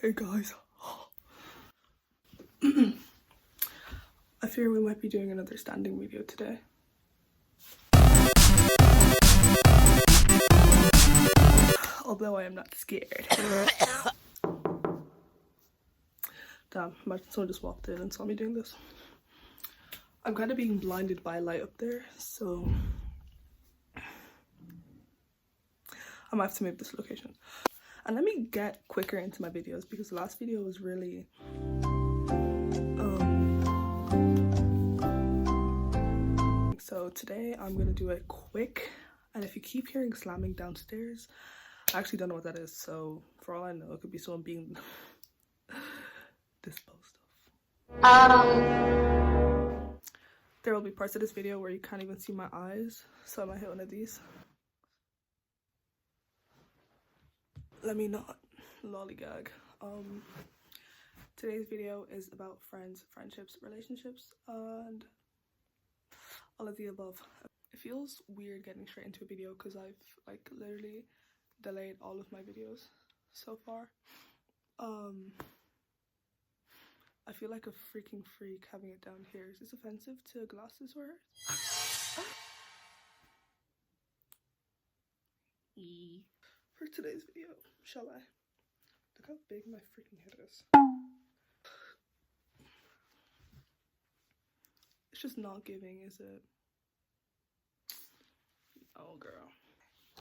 Hey guys. I fear we might be doing another standing video today. Although I am not scared. Damn, imagine someone just walked in and saw me doing this. I'm kind of being blinded by light up there, so I might have to move this location. And let me get quicker into my videos because the last video was really so today I'm gonna do it quick, and if you keep hearing slamming downstairs, I actually don't know what that is, so for all I know it could be someone being disposed of. There will be parts of this video where you can't even see my eyes, so I might hit one of these. Let me not lollygag. Today's video is about friends, friendships, relationships, and all of the above. It feels weird getting straight into a video because I've like literally delayed all of my videos so far. I feel like a freaking freak having it down here. Is this offensive to glasses wearers? For today's video, shall I? Look how big my freaking head is. It's just not giving, is it? Oh, girl. I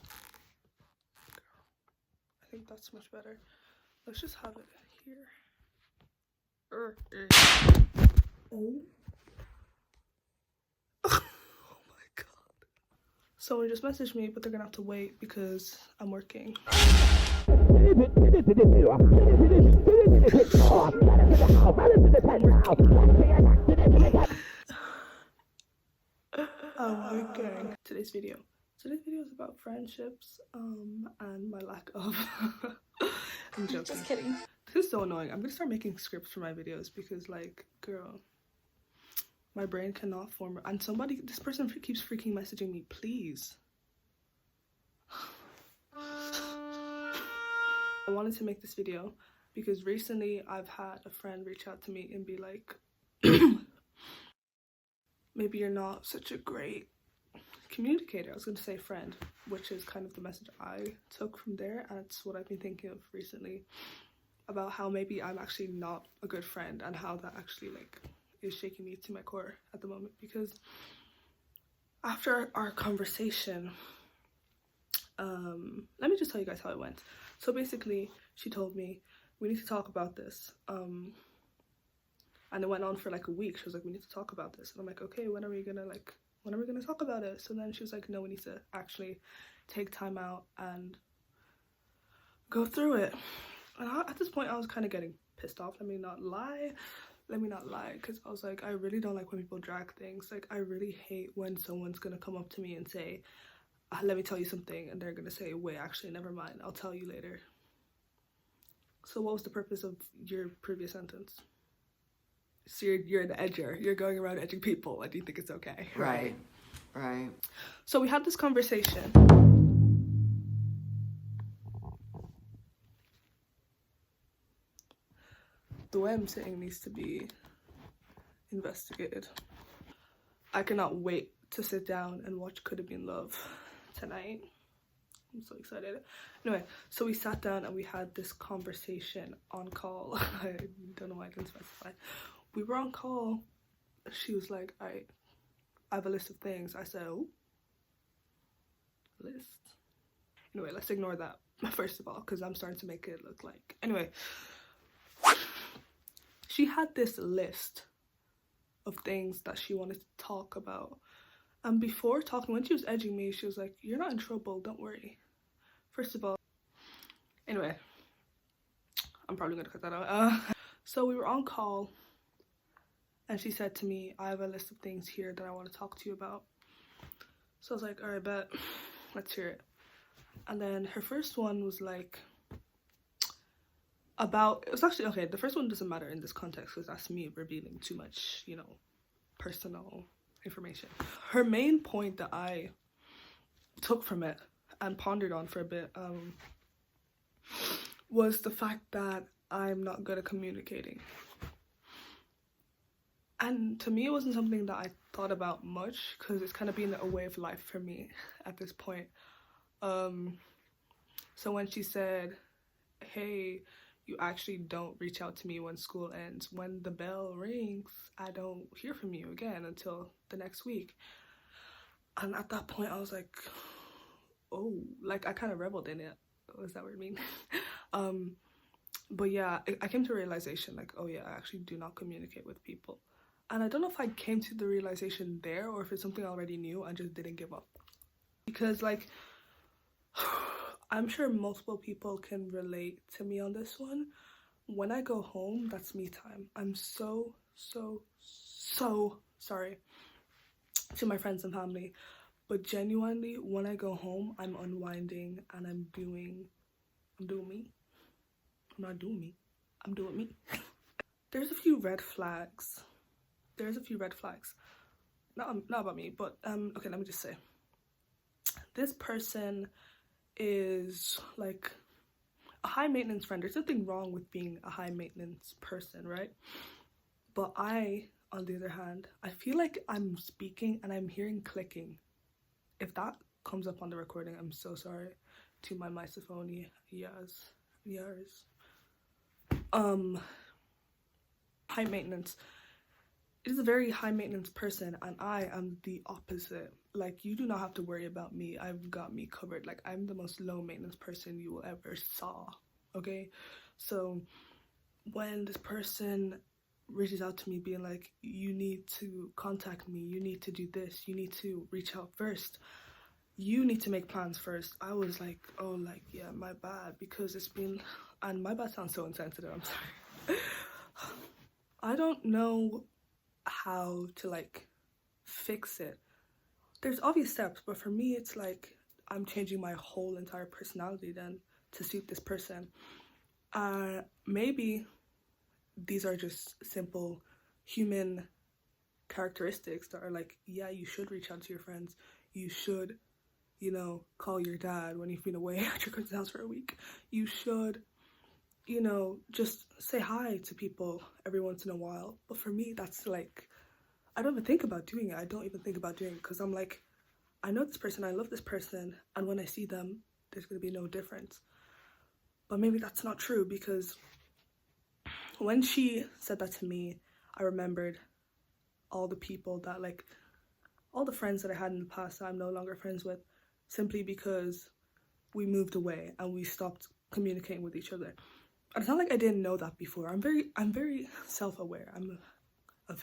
think that's much better. Let's just have it here. Oh. Oh my god. Someone just messaged me, but they're gonna have to wait because I'm working. I'm working. Today's video is about friendships and my lack of I'm joking. Just kidding. This is so annoying. I'm gonna start making scripts for my videos because, like, girl, my brain cannot form. And this person keeps freaking messaging me, please. I wanted to make this video because recently I've had a friend reach out to me and be like, maybe you're not such a great communicator. I was going to say friend, which is kind of the message I took from there, and it's what I've been thinking of recently about how maybe I'm actually not a good friend and how that actually like is shaking me to my core at the moment. Because after our conversation, let me just tell you guys how it went. So basically she told me we need to talk about this, and it went on for like a week. She was like, we need to talk about this, and I'm like, okay, when are we gonna talk about it? So then she was like, no, we need to actually take time out and go through it. And at this point I was kind of getting pissed off, let me not lie, because I was like, I really don't like when people drag things. Like, I really hate when someone's gonna come up to me and say, let me tell you something, and they're gonna say, wait, actually, never mind, I'll tell you later. So what was the purpose of your previous sentence? So you're an edger, you're going around edging people and you think it's okay, right? Right. So we had this conversation. The way I'm sitting needs to be investigated. I cannot wait to sit down and watch Could Have Been Love tonight. I'm so excited. Anyway, so we sat down and we had this conversation on call. I don't know why I didn't specify. We were on call. She was like, I have a list of things. I said, oh, list? Anyway, let's ignore that first of all, because I'm starting to make it look like... Anyway, she had this list of things that she wanted to talk about. And before talking, when she was edging me, she was like, you're not in trouble, don't worry. First of all, anyway, I'm probably gonna cut that out. So we were on call, and she said to me, I have a list of things here that I want to talk to you about. So I was like, all right, bet, let's hear it. And then her first one was like, it was actually, okay, the first one doesn't matter in this context because that's me revealing too much, you know, personal information. Her main point that I took from it and pondered on for a bit was the fact that I'm not good at communicating. And to me, it wasn't something that I thought about much because it's kind of been a way of life for me at this point. So when she said, hey, you actually don't reach out to me when school ends. When the bell rings, I don't hear from you again until the next week. And at that point, I was like, oh, like I kind of rebelled in it. Is that what you mean? But yeah, I came to a realization like, oh yeah, I actually do not communicate with people. And I don't know if I came to the realization there or if it's something I already knew and just didn't give up. Because like, I'm sure multiple people can relate to me on this one. When I go home, that's me time. I'm so sorry to my friends and family. But genuinely, when I go home, I'm unwinding and I'm doing me. I'm not doing me. I'm doing me. There's a few red flags. Not about me, but okay, let me just say. This person is like a high maintenance friend. There's nothing wrong with being a high maintenance person, right? But I, on the other hand, I feel like I'm speaking and I'm hearing clicking. If that comes up on the recording, I'm so sorry to my misophonia. Yes. High maintenance. It is a very high maintenance person and I am the opposite. Like, you do not have to worry about me. I've got me covered. Like, I'm the most low maintenance person you will ever saw. Okay? So when this person reaches out to me being like, you need to contact me, you need to do this, you need to reach out first, you need to make plans first, I was like, oh, like, yeah, my bad, because it's been, and my bad sounds so insensitive, I'm sorry. I don't know how to like fix it. There's obvious steps, but for me it's like I'm changing my whole entire personality then to suit this person. Maybe these are just simple human characteristics that are like, yeah, you should reach out to your friends, you should, you know, call your dad when you've been away at your cousin's house for a week, you should, you know, just say hi to people every once in a while. But for me, that's like, I don't even think about doing it. Because I'm like, I know this person, I love this person, and when I see them, there's going to be no difference. But maybe that's not true, because when she said that to me, I remembered all the people that, like, all the friends that I had in the past that I'm no longer friends with, simply because we moved away and we stopped communicating with each other. And it's not like I didn't know that before. I'm very self-aware. I'm a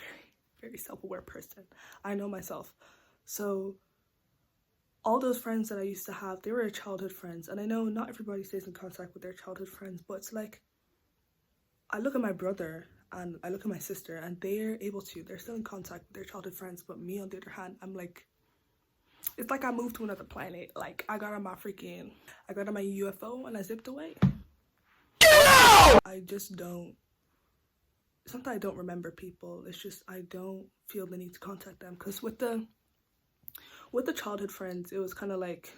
very self-aware person. I know myself. So all those friends that I used to have, they were childhood friends. And I know not everybody stays in contact with their childhood friends, but it's like, I look at my brother and I look at my sister and they're still in contact with their childhood friends. But me, on the other hand, I'm like, it's like I moved to another planet. Like, I got on my UFO and I zipped away. I just don't, it's not that I don't remember people, it's just I don't feel the need to contact them. Because with the childhood friends, it was kind of like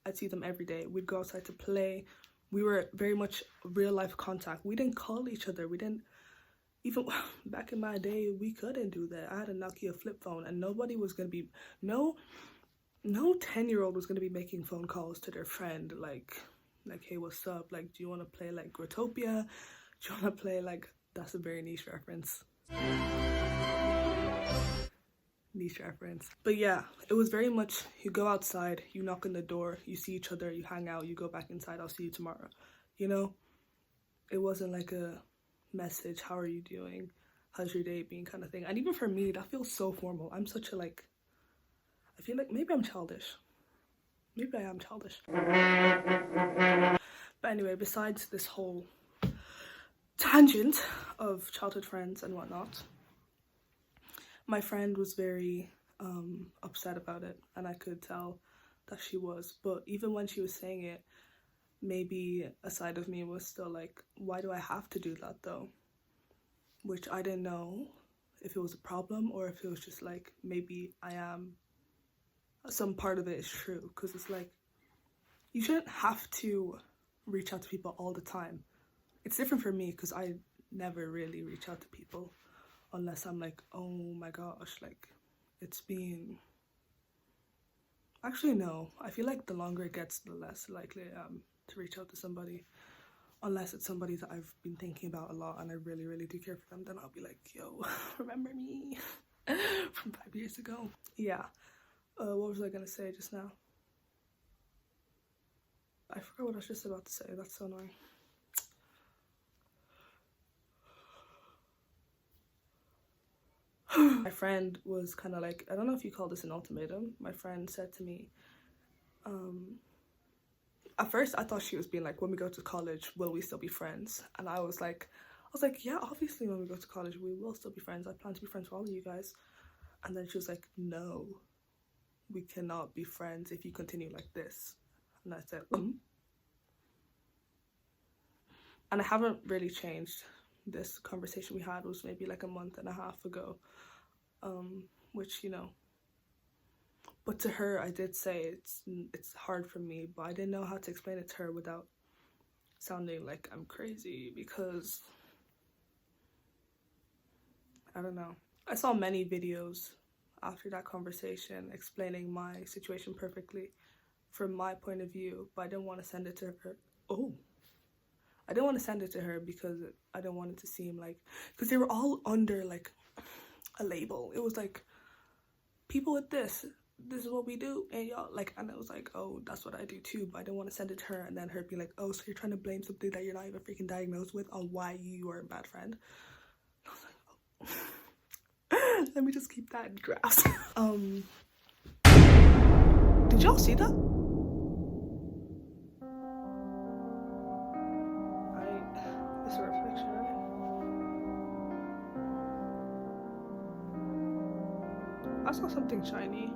I'd see them every day. We'd go outside to play. We were very much real life contact. We didn't call each other. We didn't, even back in my day, we couldn't do that. I had a Nokia flip phone and nobody was going to be, no 10-year-old was going to be making phone calls to their friend like, hey, what's up? Like, do you want to play like Grotopia? Do you want to play like, that's a very niche reference. But yeah, it was very much, you go outside, you knock on the door, you see each other, you hang out, you go back inside, I'll see you tomorrow. You know? It wasn't like a message, how are you doing? How's your day been, kind of thing. And even for me, that feels so formal. I'm such a like, I feel like maybe I'm childish. Maybe I am childish. But anyway, besides this whole tangent of childhood friends and whatnot, my friend was very upset about it, and I could tell that she was. But even when she was saying it, maybe a side of me was still like, why do I have to do that though? Which I didn't know if it was a problem or if it was just like, maybe I am, some part of it is true. Because it's like, you shouldn't have to reach out to people all the time. it's different for me because I never really reach out to people unless I'm like, oh my gosh, like it's been, actually no, I feel like the longer it gets, the less likely I am to reach out to somebody, unless it's somebody that I've been thinking about a lot and I really, really do care for them. Then I'll be like, yo, remember me from 5 years ago. Yeah. What was I gonna say just now? I forgot what I was just about to say. That's so annoying. My friend was kind of like, I don't know if you call this an ultimatum. My friend said to me, at first I thought she was being like, when we go to college, will we still be friends? And I was like, yeah, obviously when we go to college, we will still be friends. I plan to be friends with all of you guys. And then she was like, no, we cannot be friends if you continue like this. And I said, And I haven't really changed. This conversation we had was maybe like a month and a half ago, which, you know, but to her I did say it's hard for me, but I didn't know how to explain it to her without sounding like I'm crazy, because I don't know. I saw many videos after that conversation explaining my situation perfectly from my point of view, but I didn't want to send it to her. I didn't want to send it to her because I didn't want it to seem like, because they were all under like a label. It was like, people with this is what we do, and y'all like, and I was like, oh, that's what I do too. But I didn't want to send it to her and then her be like, oh, so you're trying to blame something that you're not even freaking diagnosed with on why you are a bad friend. I was like, oh. Let me just keep that in drafts. Did y'all see that? It's a reflection, right? I saw something shiny.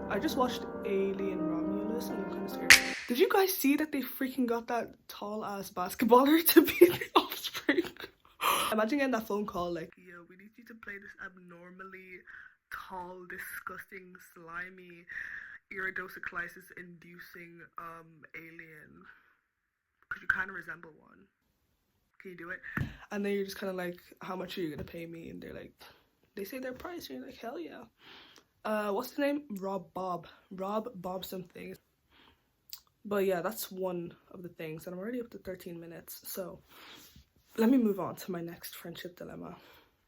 I just watched Alien Romulus and I'm kind of scared. Did you guys see that they freaking got that tall ass basketballer to be the offspring? Imagine getting that phone call like, yo, we need you to play this abnormally tall, disgusting, slimy, iridocyclisis inducing alien. Because you kind of resemble one. Can you do it? And then you're just kind of like, how much are you gonna pay me? And they're like, they say their price, and you're like, hell yeah. What's his name? Rob Bob something. But yeah, that's one of the things, and I'm already up to 13 minutes, so let me move on to my next friendship dilemma.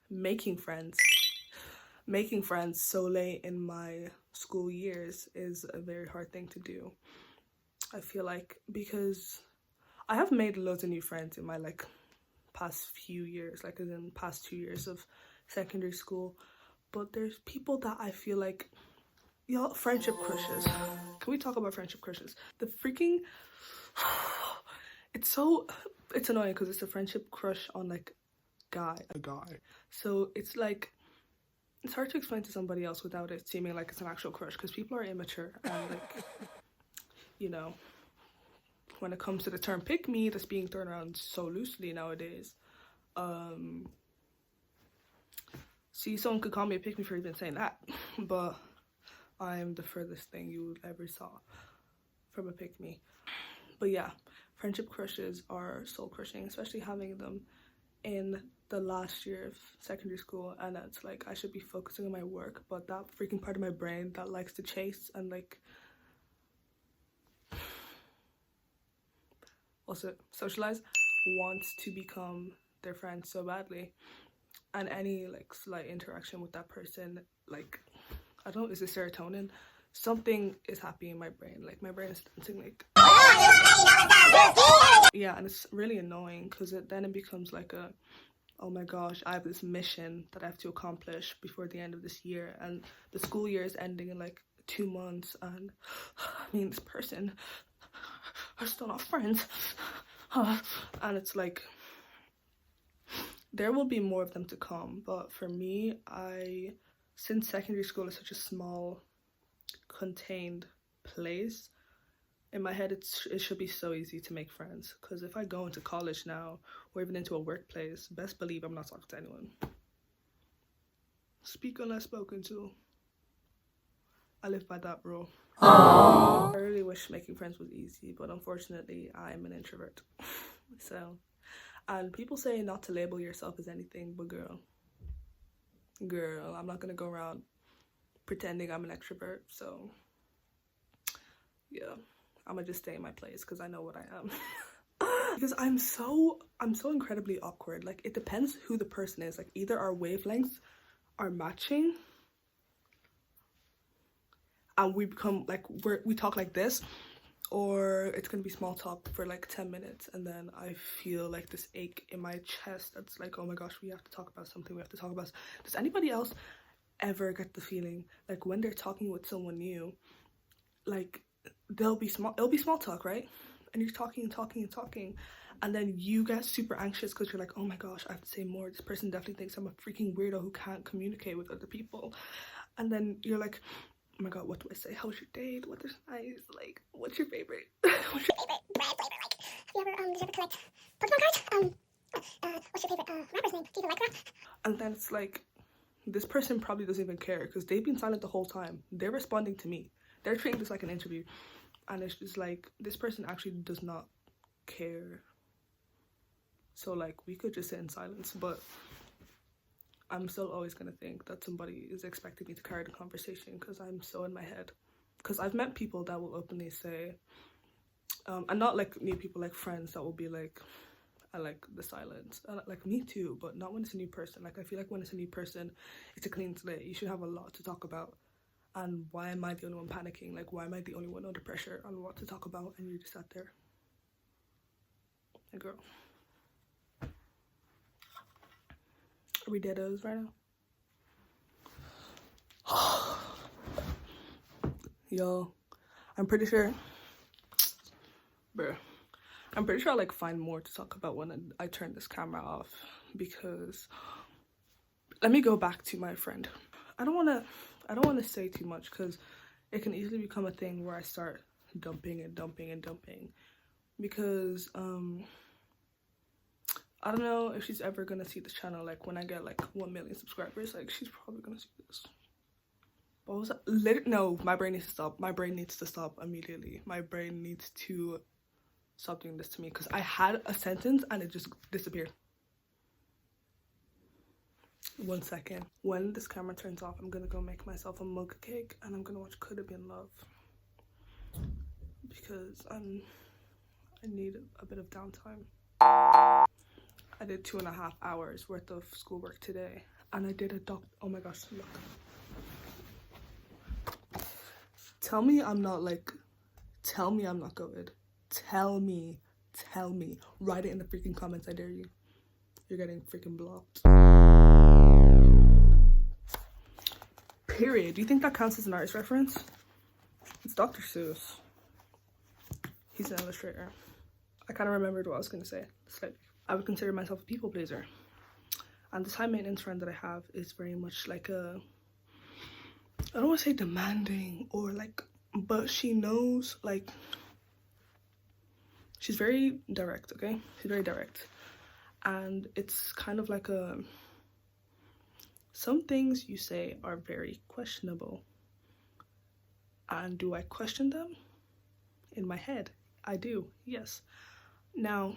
Making friends so late in my school years is a very hard thing to do, I feel like, because I have made loads of new friends in my like past few years, like in the past 2 years of secondary school, but there's people that I feel like, y'all, friendship crushes. Can we talk about friendship crushes? The freaking it's annoying because it's a friendship crush on like a guy, so it's like, it's hard to explain to somebody else without it seeming like it's an actual crush, because people are immature and like, you know, when it comes to the term pick me that's being thrown around so loosely nowadays, see, someone could call me a pick me for even saying that, but I'm the furthest thing you ever saw from a pick me. But yeah, friendship crushes are soul crushing, especially having them in the last year of secondary school, and it's like I should be focusing on my work, but that freaking part of my brain that likes to chase and like also socialize wants to become their friend so badly, and any like slight interaction with that person, like, I don't know, is it serotonin? Something is happening in my brain, like my brain is dancing like yeah, and it's really annoying because then it becomes like a, oh my gosh, I have this mission that I have to accomplish before the end of this year, and the school year is ending in like 2 months, and me and this person are still not friends. And it's like, there will be more of them to come, but for me, since secondary school is such a small, contained place, in my head it should be so easy to make friends, because if I go into college now or even into a workplace, best believe I'm not talking to anyone. Speak unless spoken to. I live by that rule. I really wish making friends was easy, but unfortunately I'm an introvert. So, and people say not to label yourself as anything, but girl, I'm not gonna go around pretending I'm an extrovert. So yeah, I'm gonna just stay in my place because I know what I am. Because I'm so incredibly awkward. Like, it depends who the person is. Like, either our wavelengths are matching and we become like we talk like this, or it's gonna be small talk for like 10 minutes and then I feel like this ache in my chest that's like, oh my gosh, we have to talk about something, does anybody else ever get the feeling like when they're talking with someone new, like it'll be small talk, right? And you're talking and then you get super anxious because you're like, oh my gosh, I have to say more, this person definitely thinks I'm a freaking weirdo who can't communicate with other people. And then you're like, oh my god, what do I say? How's your date? What is nice? Like, what's your favorite? What's your favorite brand flavor? Like, have you ever decided to collect Pokemon cards? What's your favorite rapper's name? Do you even like that? And then it's like, this person probably doesn't even care because they've been silent the whole time. They're responding to me. They're treating this like an interview. And it's just like, this person actually does not care. So like, we could just sit in silence, but I'm still always gonna think that somebody is expecting me to carry the conversation because I'm so in my head. Because I've met people that will openly say, and not like new people, like friends that will be like, I like the silence. Like, me too, but not when it's a new person. Like, I feel like when it's a new person, it's a clean slate. You should have a lot to talk about. And why am I the only one panicking? Like, why am I the only one under pressure on what to talk about? And you're just sat there. Like, girl. Are we deados right now? Yo, I'm pretty sure, bruh, I'm pretty sure I'll like find more to talk about when I turn this camera off, because let me go back to my friend. I don't want to say too much because it can easily become a thing where I start dumping, because I don't know if she's ever gonna see this channel. Like, when I get like 1 million subscribers, like, she's probably gonna see this. What was that? No, my brain needs to stop. My brain needs to stop immediately. My brain needs to stop doing this to me because I had a sentence and it just disappeared. 1 second. When this camera turns off, I'm gonna go make myself a mug cake and I'm gonna watch Could Have Been Love because I need a bit of downtime. I did 2.5 hours worth of schoolwork today and I did oh my gosh, look. Tell me I'm not good. Tell me. Write it in the freaking comments, I dare you. You're getting freaking blocked. Period. Do you think that counts as an artist reference? It's Dr. Seuss. He's an illustrator. I kind of remembered what I was going to say. Slightly. I would consider myself a people pleaser. And this high maintenance friend that I have is very much like a, I don't want to say demanding or like, but she knows, like, she's very direct, okay? She's very direct. And it's kind of like some things you say are very questionable. And do I question them? In my head, I do, yes. Now,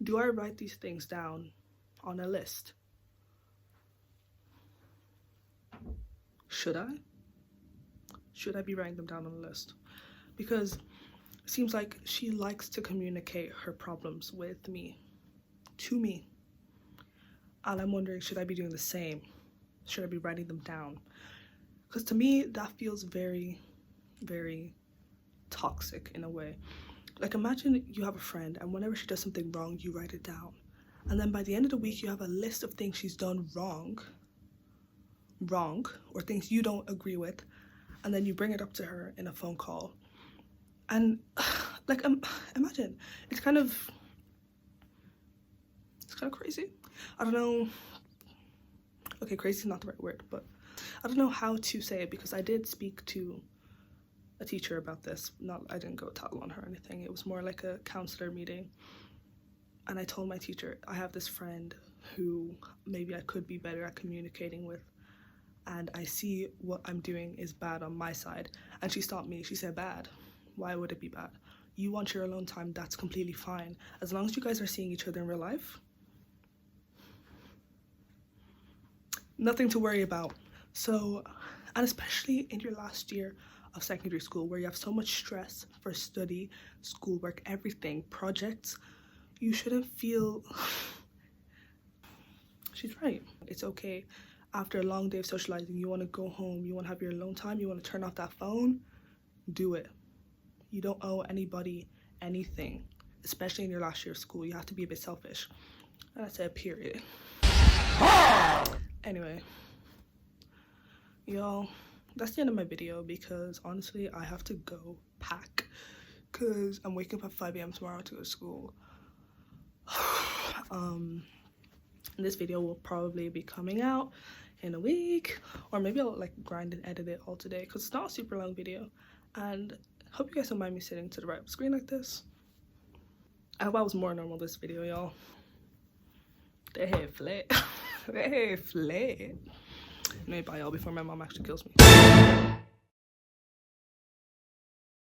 do I write these things down on a list? Should I? Should I be writing them down on a list? Because it seems like she likes to communicate her problems with me, to me. And I'm wondering, should I be doing the same? Should I be writing them down? Because to me, that feels very, very toxic in a way. Like, imagine you have a friend and whenever she does something wrong, you write it down. And then by the end of the week, you have a list of things she's done wrong, or things you don't agree with. And then you bring it up to her in a phone call. And like, imagine, it's kind of crazy. I don't know. Okay, crazy is not the right word, but I don't know how to say it because I did speak to a teacher about this. I didn't go tell on her or anything. It was more like a counselor meeting. And I told my teacher, I have this friend who maybe I could be better at communicating with. and I see what I'm doing is bad on my side, and she stopped me. She said, bad? Why would it be bad? You want your alone time, that's completely fine. As long as you guys are seeing each other in real life, nothing to worry about. So, and especially in your last year of secondary school where you have so much stress for study, schoolwork, everything, projects, you shouldn't feel... She's right. It's okay. After a long day of socializing, you want to go home, you want to have your alone time, you want to turn off that phone, do it. You don't owe anybody anything, especially in your last year of school. You have to be a bit selfish. And I said, period. Anyway, y'all, that's the end of my video because honestly, I have to go pack because I'm waking up at 5 a.m. tomorrow to go to school. This video will probably be coming out in a week, or maybe I'll like grind and edit it all today because it's not a super long video. And hope you guys don't mind me sitting to the right of the screen like this. I hope I was more normal this video, y'all. They hair flat. They hair flat. Let me bye y'all before my mom actually kills me.